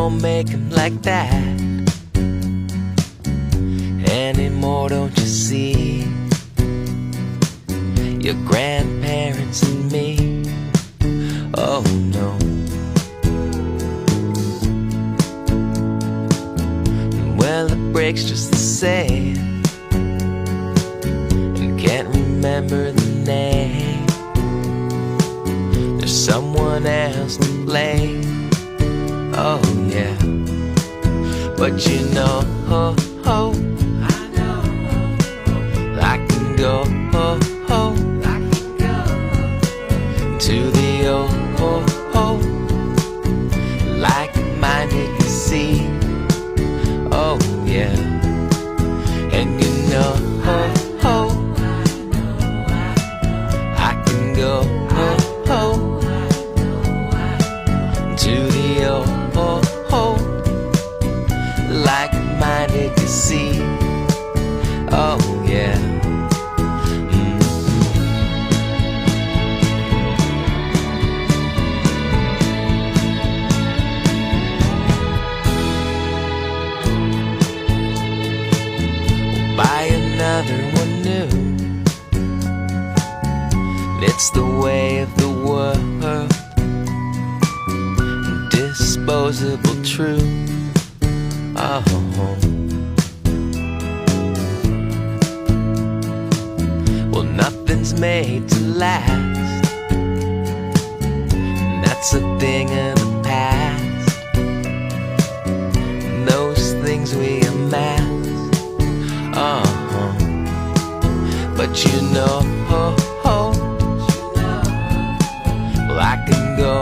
don't make 'em like that anymore, don't you see? Your grandparents and me, oh no. Well, it breaks just the same, and can't remember the name. There's someone else to blame, oh yeah. But you know, I can go to the like-minded casino, oh yeah. And you know, I can go to the like-minded casino, oh yeah. Buy another one new. It's the way of the world. Disposable truth. Oh. Well, nothing's made to last. That's a thing of the past. And those things we amass. Oh, but you know, well, I can go